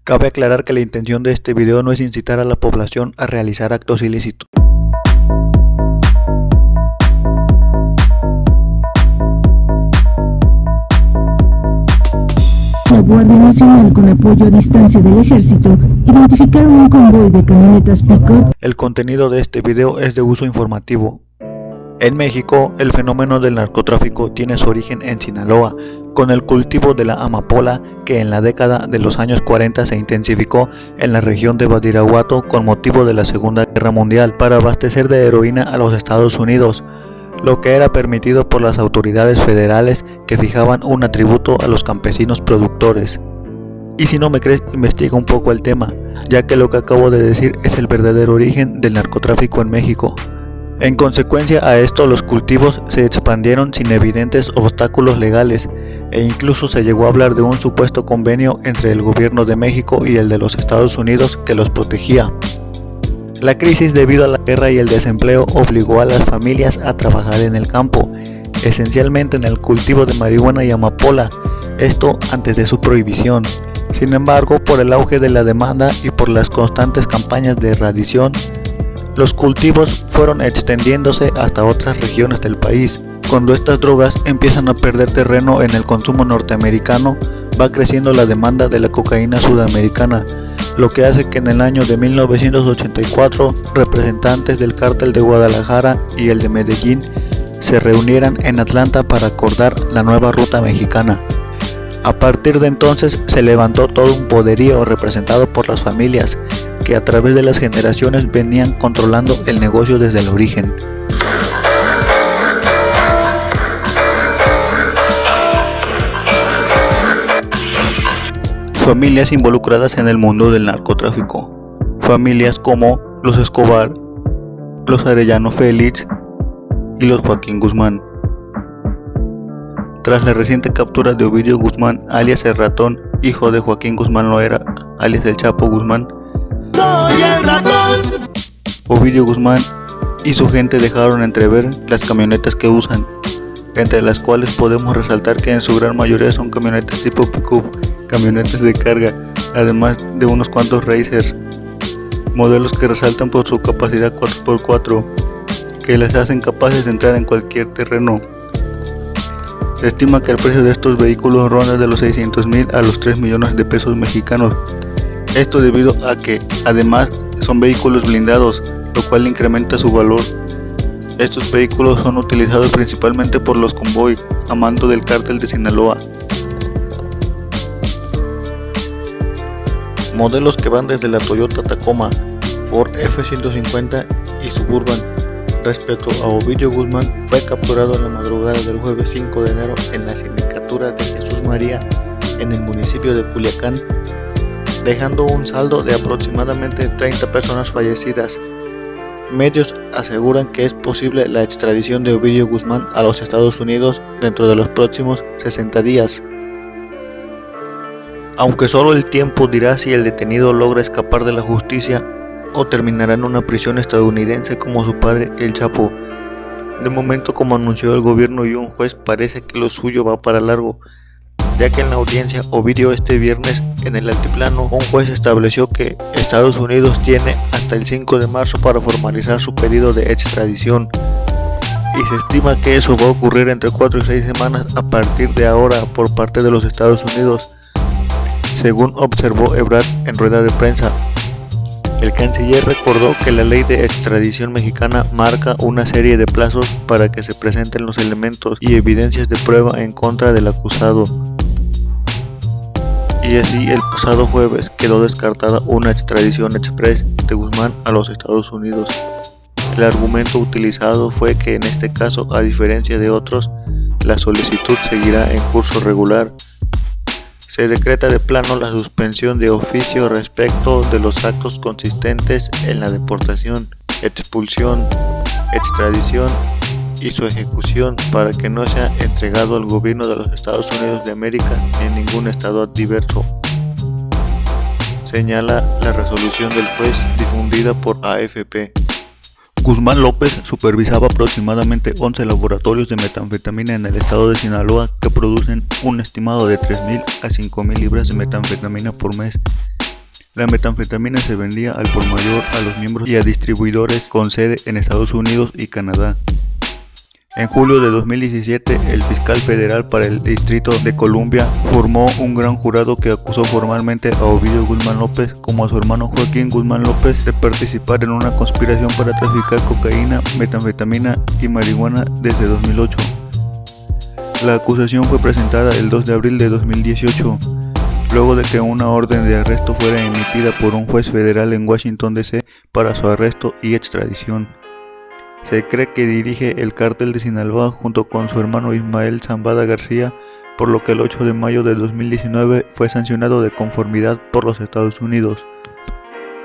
Cabe aclarar que la intención de este video no es incitar a la población a realizar actos ilícitos. La Guardia Nacional, con apoyo a distancia del Ejército, identificaron un convoy de camionetas pick-up. El contenido de este video es de uso informativo. En México, el fenómeno del narcotráfico tiene su origen en Sinaloa, con el cultivo de la amapola que en la década de los años 40 se intensificó en la región de Badiraguato con motivo de la Segunda Guerra Mundial para abastecer de heroína a los Estados Unidos, lo que era permitido por las autoridades federales que fijaban un tributo a los campesinos productores. Y si no me crees, investiga un poco el tema, ya que lo que acabo de decir es el verdadero origen del narcotráfico en México. En consecuencia a esto, los cultivos se expandieron sin evidentes obstáculos legales, e incluso se llegó a hablar de un supuesto convenio entre el gobierno de México y el de los Estados Unidos que los protegía. La crisis debido a la guerra y el desempleo obligó a las familias a trabajar en el campo, esencialmente en el cultivo de marihuana y amapola, esto antes de su prohibición. Sin embargo, por el auge de la demanda y por las constantes campañas de erradicación, los cultivos fueron extendiéndose hasta otras regiones del país. Cuando estas drogas empiezan a perder terreno en el consumo norteamericano, va creciendo la demanda de la cocaína sudamericana, lo que hace que en el año de 1984 representantes del cártel de Guadalajara y el de Medellín se reunieran en Atlanta para acordar la nueva ruta mexicana. A partir de entonces se levantó todo un poderío representado por las familias que a través de las generaciones venían controlando el negocio desde el origen. Familias involucradas en el mundo del narcotráfico. Familias como los Escobar, los Arellano Félix y los Joaquín Guzmán. Tras la reciente captura de Ovidio Guzmán, alias el Ratón, hijo de Joaquín Guzmán Loera, alias el Chapo Guzmán, ¡Soy el ratón! Ovidio Guzmán y su gente dejaron entrever las camionetas que usan, entre las cuales podemos resaltar que en su gran mayoría son camionetas tipo pick-up, camionetas de carga, además de unos cuantos racers, modelos que resaltan por su capacidad 4x4, que les hacen capaces de entrar en cualquier terreno. Se estima que el precio de estos vehículos ronda de los 600,000 a los 3 millones de pesos mexicanos. Esto debido a que además son vehículos blindados, lo cual incrementa su valor. Estos vehículos son utilizados principalmente por los convoy a mando del cártel de Sinaloa. Modelos que van desde la Toyota Tacoma, Ford F-150 y Suburban. Respecto a Ovidio Guzmán, fue capturado en la madrugada del jueves 5 de enero en la sindicatura de Jesús María en el municipio de Culiacán, dejando un saldo de aproximadamente 30 personas fallecidas. Medios aseguran que es posible la extradición de Ovidio Guzmán a los Estados Unidos dentro de los próximos 60 días. Aunque solo el tiempo dirá si el detenido logra escapar de la justicia o terminará en una prisión estadounidense como su padre, el Chapo. De momento, como anunció el gobierno y un juez, parece que lo suyo va para largo, ya que en la audiencia Ovidio este viernes en el altiplano, un juez estableció que Estados Unidos tiene hasta el 5 de marzo para formalizar su pedido de extradición, y se estima que eso va a ocurrir entre 4 y 6 semanas a partir de ahora por parte de los Estados Unidos, según observó Ebrard en rueda de prensa. El canciller recordó que la ley de extradición mexicana marca una serie de plazos para que se presenten los elementos y evidencias de prueba en contra del acusado. Y así, el pasado jueves quedó descartada una extradición express de Guzmán a los Estados Unidos. El argumento utilizado fue que en este caso, a diferencia de otros, la solicitud seguirá en curso regular. Se decreta de plano la suspensión de oficio respecto de los actos consistentes en la deportación, expulsión, extradición y su ejecución para que no sea entregado al gobierno de los Estados Unidos de América ni en ningún estado adverso, señala la resolución del juez difundida por AFP. Guzmán López supervisaba aproximadamente 11 laboratorios de metanfetamina en el estado de Sinaloa que producen un estimado de 3,000 a 5,000 libras de metanfetamina por mes La metanfetamina se vendía al por mayor a los miembros y a distribuidores con sede en Estados Unidos y Canadá. En julio de 2017, el fiscal federal para el Distrito de Columbia formó un gran jurado que acusó formalmente a Ovidio Guzmán López, como a su hermano Joaquín Guzmán López, de participar en una conspiración para traficar cocaína, metanfetamina y marihuana desde 2008. La acusación fue presentada el 2 de abril de 2018, luego de que una orden de arresto fuera emitida por un juez federal en Washington D.C. para su arresto y extradición. Se cree que dirige el cártel de Sinaloa junto con su hermano Ismael Zambada García, por lo que el 8 de mayo de 2019 fue sancionado de conformidad por los Estados Unidos.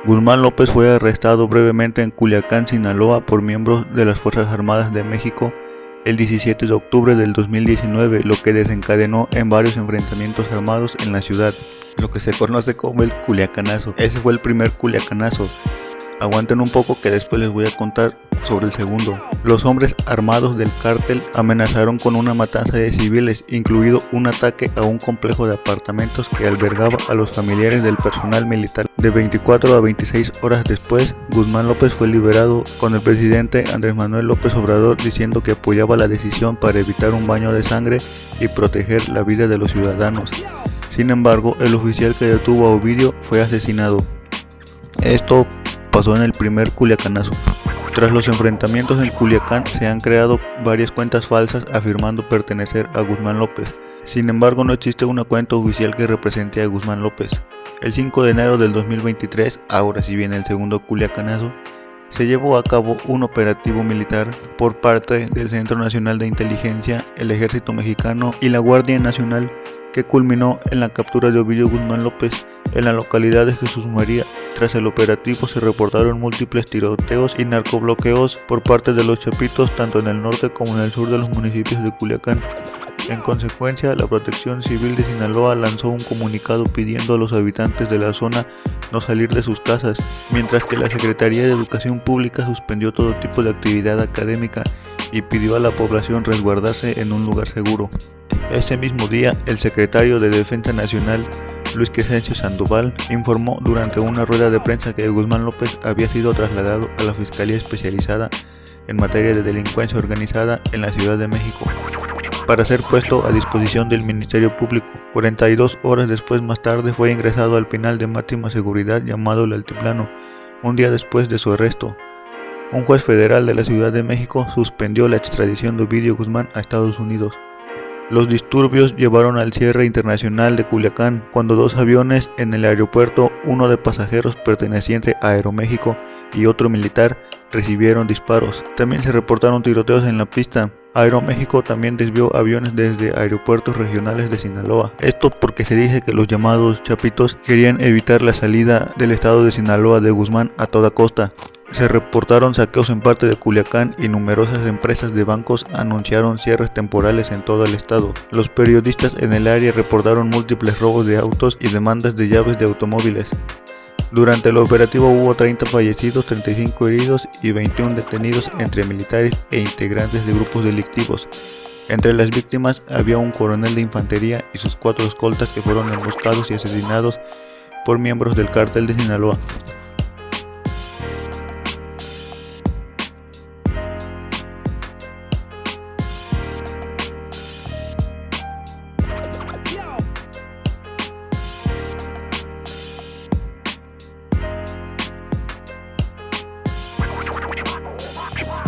Guzmán López fue arrestado brevemente en Culiacán, Sinaloa, por miembros de las Fuerzas Armadas de México el 17 de octubre del 2019, lo que desencadenó en varios enfrentamientos armados en la ciudad, lo que se conoce como el Culiacanazo. Ese fue el primer Culiacanazo. Aguanten un poco que después les voy a contar sobre el segundo. Los hombres armados del cártel amenazaron con una matanza de civiles, incluido un ataque a un complejo de apartamentos que albergaba a los familiares del personal militar. De 24 a 26 horas después, Guzmán López fue liberado, con el presidente Andrés Manuel López Obrador diciendo que apoyaba la decisión para evitar un baño de sangre y proteger la vida de los ciudadanos. Sin embargo, el oficial que detuvo a Ovidio fue asesinado. Esto pasó en el primer Culiacanazo. Tras los enfrentamientos en Culiacán, se han creado varias cuentas falsas afirmando pertenecer a Guzmán López. Sin embargo, no existe una cuenta oficial que represente a Guzmán López. El 5 de enero del 2023, ahora sí viene el segundo Culiacanazo, se llevó a cabo un operativo militar por parte del Centro Nacional de Inteligencia, el Ejército Mexicano y la Guardia Nacional, que culminó en la captura de Ovidio Guzmán López en la localidad de Jesús María. Tras el operativo se reportaron múltiples tiroteos y narcobloqueos por parte de los chapitos, tanto en el norte como en el sur de los municipios de Culiacán. En consecuencia, la Protección Civil de Sinaloa lanzó un comunicado pidiendo a los habitantes de la zona no salir de sus casas, mientras que la Secretaría de Educación Pública suspendió todo tipo de actividad académica y pidió a la población resguardarse en un lugar seguro. Ese mismo día, el secretario de Defensa Nacional, Luis Crescencio Sandoval, informó durante una rueda de prensa que Guzmán López había sido trasladado a la Fiscalía Especializada en materia de delincuencia organizada en la Ciudad de México para ser puesto a disposición del Ministerio Público. 42 horas después, más tarde, fue ingresado al penal de máxima seguridad llamado El Altiplano, un día después de su arresto. Un juez federal de la Ciudad de México suspendió la extradición de Ovidio Guzmán a Estados Unidos. Los disturbios llevaron al cierre internacional de Culiacán cuando dos aviones en el aeropuerto, uno de pasajeros perteneciente a Aeroméxico y otro militar, recibieron disparos. También se reportaron tiroteos en la pista. Aeroméxico también desvió aviones desde aeropuertos regionales de Sinaloa. Esto porque se dice que los llamados chapitos querían evitar la salida del estado de Sinaloa de Guzmán a toda costa. Se reportaron saqueos en parte de Culiacán y numerosas empresas de bancos anunciaron cierres temporales en todo el estado. Los periodistas en el área reportaron múltiples robos de autos y demandas de llaves de automóviles. Durante el operativo hubo 30 fallecidos, 35 heridos y 21 detenidos entre militares e integrantes de grupos delictivos. Entre las víctimas había un coronel de infantería y sus 4 escoltas que fueron emboscados y asesinados por miembros del cártel de Sinaloa.